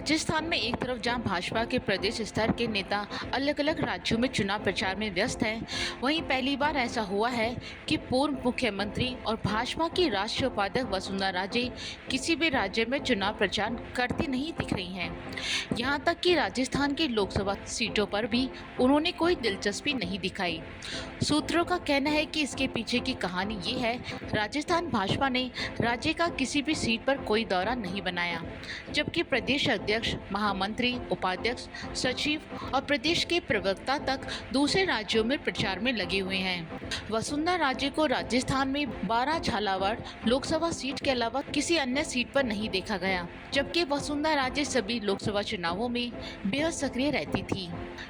राजस्थान में एक तरफ जहां भाजपा के प्रदेश स्तर के नेता अलग अलग राज्यों में चुनाव प्रचार में व्यस्त हैं, वहीं पहली बार ऐसा हुआ है कि पूर्व मुख्यमंत्री और भाजपा की राष्ट्रीय उपाध्यक्ष वसुंधरा राजे किसी भी राज्य में चुनाव प्रचार करती नहीं दिख रही हैं। यहां तक कि राजस्थान की लोकसभा सीटों पर भी उन्होंने कोई दिलचस्पी नहीं दिखाई। सूत्रों का कहना है कि इसके पीछे की कहानी ये है, राजस्थान भाजपा ने राज्य का किसी भी सीट पर कोई दौरा नहीं बनाया, जबकि प्रदेश अध्यक्ष, महामंत्री, उपाध्यक्ष, सचिव और प्रदेश के प्रवक्ता तक दूसरे राज्यों में प्रचार में लगे हुए हैं। वसुंधरा राजे को राजस्थान में 12 झालावाड़ लोकसभा सीट के अलावा किसी अन्य सीट पर नहीं देखा गया, जबकि वसुंधरा राजे सभी लोकसभा चुनावों में बेहद सक्रिय रहती थी।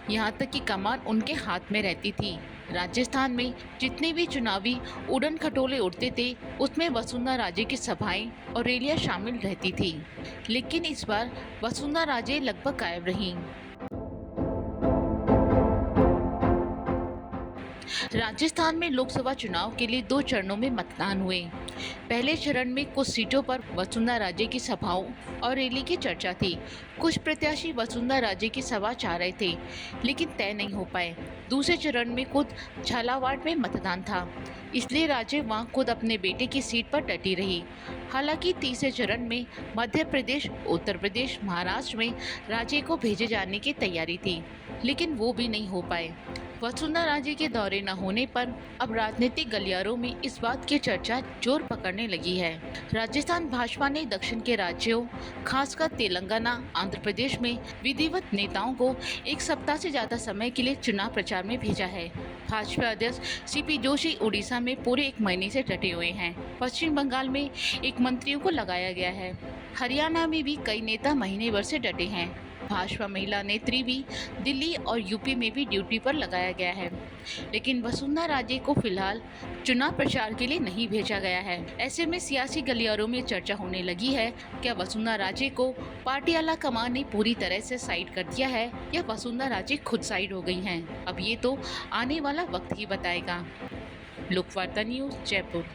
यहाँ तक कि कमान उनके हाथ में रहती थी। राजस्थान में जितने भी चुनावी उड़न खटोले उड़ते थे, उसमें वसुंधरा राजे की सभाएं और रैलियां शामिल रहती थी, लेकिन इस बार वसुंधरा राजे लगभग गायब रहीं। राजस्थान में लोकसभा चुनाव के लिए 2 चरणों में मतदान हुए। पहले चरण में कुछ सीटों पर वसुंधरा राजे की सभाओं और रैली की चर्चा थी। कुछ प्रत्याशी वसुंधरा राजे की सभा चाह रहे थे, लेकिन तय नहीं हो पाए। दूसरे चरण में खुद झालावाड़ में मतदान था, इसलिए राजे वहां खुद अपने बेटे की सीट पर डटी रही। हालांकि तीसरे चरण में मध्य प्रदेश, उत्तर प्रदेश, महाराष्ट्र में राजे को भेजे जाने की तैयारी थी, लेकिन वो भी नहीं हो पाए। वसुंधरा राजे के दौरे न होने पर अब राजनीतिक गलियारों में इस बात की चर्चा जोर पकड़ने लगी है। राजस्थान भाजपा ने दक्षिण के राज्यों, खासकर तेलंगाना, आंध्र प्रदेश में विधिवत नेताओं को 1 सप्ताह से ज्यादा समय के लिए चुनाव प्रचार में भेजा है। भाजपा अध्यक्ष सीपी जोशी उड़ीसा में पूरे 1 महीने से डटे हुए हैं। पश्चिम बंगाल में 1 मंत्रियों को लगाया गया है। हरियाणा में भी कई नेता महीने भर से डटे हैं। भाजपा महिला नेत्री भी दिल्ली और यूपी में भी ड्यूटी पर लगाया गया है, लेकिन वसुंधरा राजे को फिलहाल चुनाव प्रचार के लिए नहीं भेजा गया है। ऐसे में सियासी गलियारों में चर्चा होने लगी है, क्या वसुंधरा राजे को पार्टी आला कमान ने पूरी तरह से साइड कर दिया है या वसुंधरा राजे खुद साइड हो गई हैं? अब ये तो आने वाला वक्त ही बताएगा। लोकवार्ता न्यूज़, जयपुर।